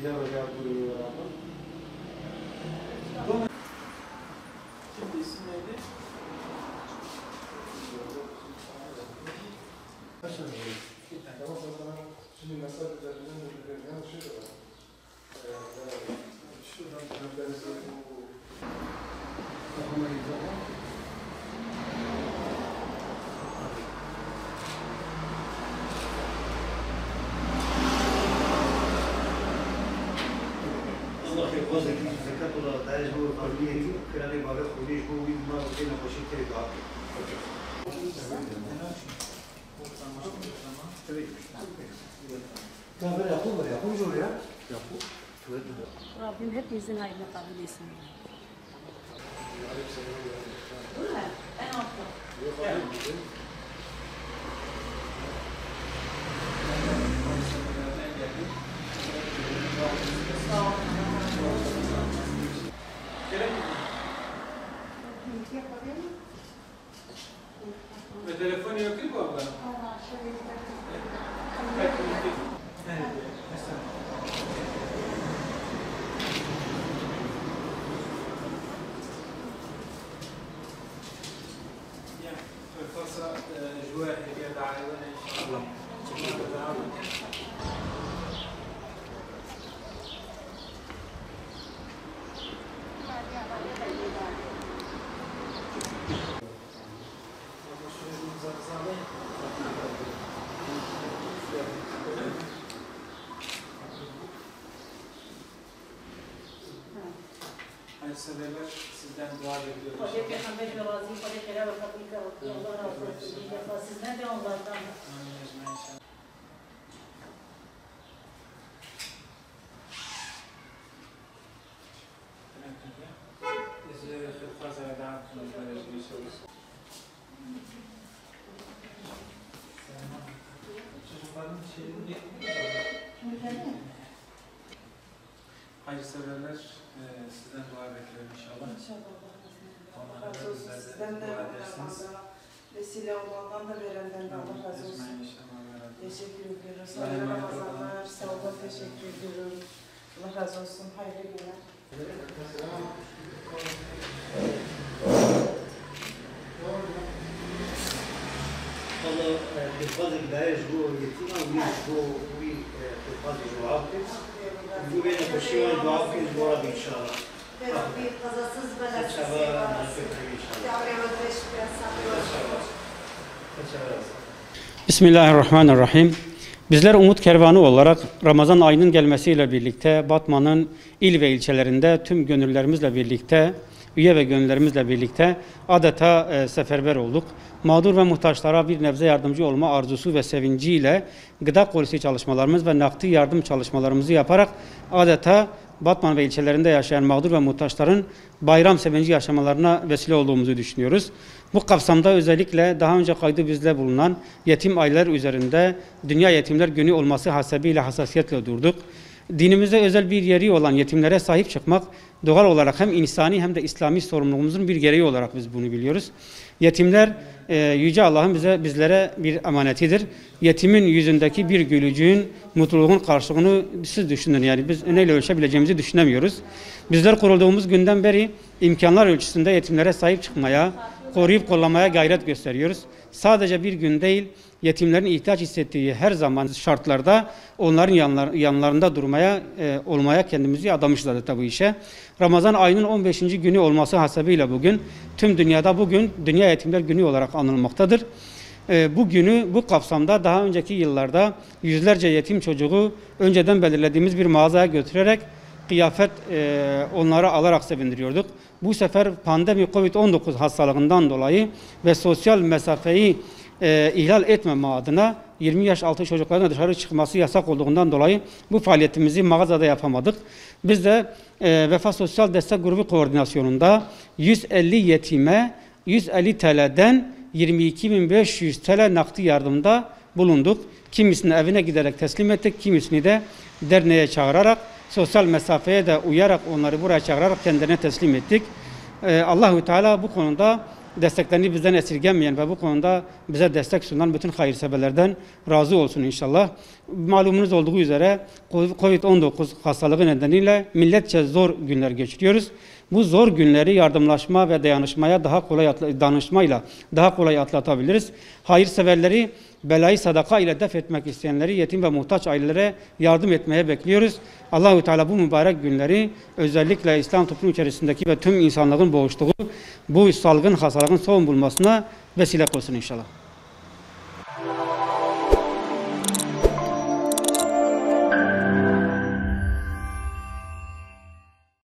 Şimdi isim neydi? Şimdi mesaj üzerinden yani şey de var. Şuradan الله في قوزك زكاة الله تعالى هو قانونية كان عليه بابا خليش هو ما وكينا بشيء كذي بعض. Kahve yapın mı? Yapın mı ya? Rabbim hepimizin hayrını kabul etsin. En altta. Ve telefonu yok değil mi abla? فرصة أجواء هي دعائنا إن شاء الله. Hayırseverler sizden dua bekliyoruz. Hoca Peygamber ve Razî, Hoca Kerem ve Fabrika, Allah razı olsun. İyi defa sizden de onlardan. Amin ecmaîn inşallah. Bizi fazla dağıtmıyoruz. Çocukların şeyini hayırseverler sizden dua bekliyorum inşallah. Allah razı olsun. Sizden de Ramazan'a vesile olandan da verenden de Allah razı olsun. Teşekkür ediyoruz. Hayırlı Ramazanlar. Sağ olun. Teşekkür ediyorum. Allah razı olsun. Hayırlı günler. الله في الفضل العيش هو يتيم هو في الفضل جوابك وبين بشيء جوابك الجواب إن شاء الله. Rabbi kazasız belasız Teşekkür sevabası. Yavre ve teşekkür Bismillahirrahmanirrahim. Bizler Umut Kervanı olarak Ramazan ayının gelmesiyle birlikte Batman'ın il ve ilçelerinde tüm gönüllerimizle birlikte, üye ve gönüllerimizle birlikte adeta seferber olduk. Mağdur ve muhtaçlara bir nebze yardımcı olma arzusu ve sevinciyle gıda kolisi çalışmalarımız ve nakdi yardım çalışmalarımızı yaparak adeta Batman ve ilçelerinde yaşayan mağdur ve muhtaçların bayram sevinci yaşamalarına vesile olduğumuzu düşünüyoruz. Bu kapsamda özellikle daha önce kaydı bizde bulunan yetim aileler üzerinde Dünya Yetimler Günü olması hasebiyle hassasiyetle durduk. Dinimizde özel bir yeri olan yetimlere sahip çıkmak doğal olarak hem insani hem de İslami sorumluluğumuzun bir gereği olarak biz bunu biliyoruz. Yetimler Yüce Allah'ın bizlere bir emanetidir. Yetimin yüzündeki bir gülücüğün, mutluluğun karşılığını siz düşünün. Yani biz neyle ölçebileceğimizi düşünemiyoruz. Bizler kurulduğumuz günden beri imkanlar ölçüsünde yetimlere sahip çıkmaya, koruyup kollamaya gayret gösteriyoruz. Sadece bir gün değil, yetimlerin ihtiyaç hissettiği her zaman şartlarda onların yanlarında durmaya, olmaya kendimizi adamışız adeta bu işe. Ramazan ayının 15. günü olması hasebiyle bugün, tüm dünyada bugün Dünya Yetimler Günü olarak anılmaktadır. Bu günü bu kapsamda daha önceki yıllarda yüzlerce yetim çocuğu önceden belirlediğimiz bir mağazaya götürerek kıyafet onları alarak sevindiriyorduk. Bu sefer pandemi Covid-19 hastalığından dolayı ve sosyal mesafeyi ihlal etmeme adına 20 yaş altı çocukların dışarı çıkması yasak olduğundan dolayı bu faaliyetimizi mağazada yapamadık. Biz de Vefa Sosyal Destek Grubu koordinasyonunda 150 yetime 150 TL'den 22.500 TL nakdi yardımda bulunduk. Kimisini evine giderek teslim ettik, kimisini de derneğe çağırarak, sosyal mesafeye de uyarak onları buraya çağırarak kendilerine teslim ettik. Allahu Teala bu konuda desteklerini bizden esirgemeyen ve bu konuda bize destek sunan bütün hayırseverlerden razı olsun inşallah. Malumunuz olduğu üzere Covid-19 hastalığı nedeniyle milletçe zor günler geçiriyoruz. Bu zor günleri yardımlaşma ve dayanışmayla daha kolay atlatabiliriz. Hayırseverleri belayı sadaka ile def etmek isteyenleri, yetim ve muhtaç ailelere yardım etmeye bekliyoruz. Allahu Teala bu mübarek günleri özellikle İslam toplumu içerisindeki ve tüm insanlığın boğuştuğu bu salgın hastalığın son bulmasına vesile olsun inşallah.